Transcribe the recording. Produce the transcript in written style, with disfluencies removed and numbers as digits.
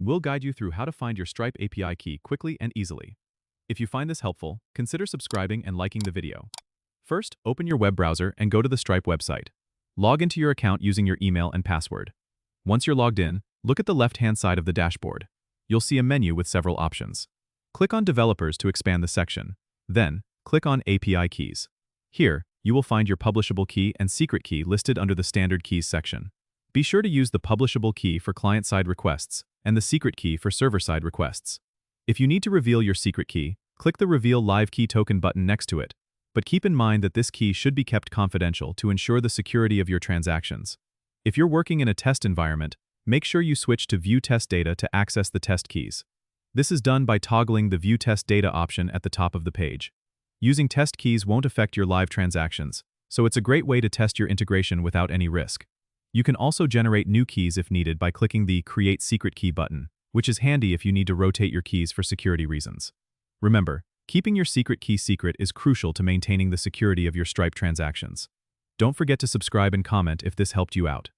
we'll guide you through how to find your Stripe API key quickly and easily. If you find this helpful, consider subscribing and liking the video. First, open your web browser and go to the Stripe website. Log into your account using your email and password. Once you're logged in, look at the left-hand side of the dashboard. You'll see a menu with several options. Click on Developers to expand the section. Then, click on API Keys. Here, you will find your publishable key and secret key listed under the Standard Keys section. Be sure to use the publishable key for client-side requests and the secret key for server-side requests. If you need to reveal your secret key, click the Reveal Live Key Token button next to it. But keep in mind that this key should be kept confidential to ensure the security of your transactions. If you're working in a test environment, make sure you switch to View Test Data to access the test keys. This is done by toggling the View Test Data option at the top of the page. Using test keys won't affect your live transactions, so it's a great way to test your integration without any risk. You can also generate new keys if needed by clicking the Create Secret Key button, which is handy if you need to rotate your keys for security reasons. Remember, keeping your secret key secret is crucial to maintaining the security of your Stripe transactions. Don't forget to subscribe and comment if this helped you out.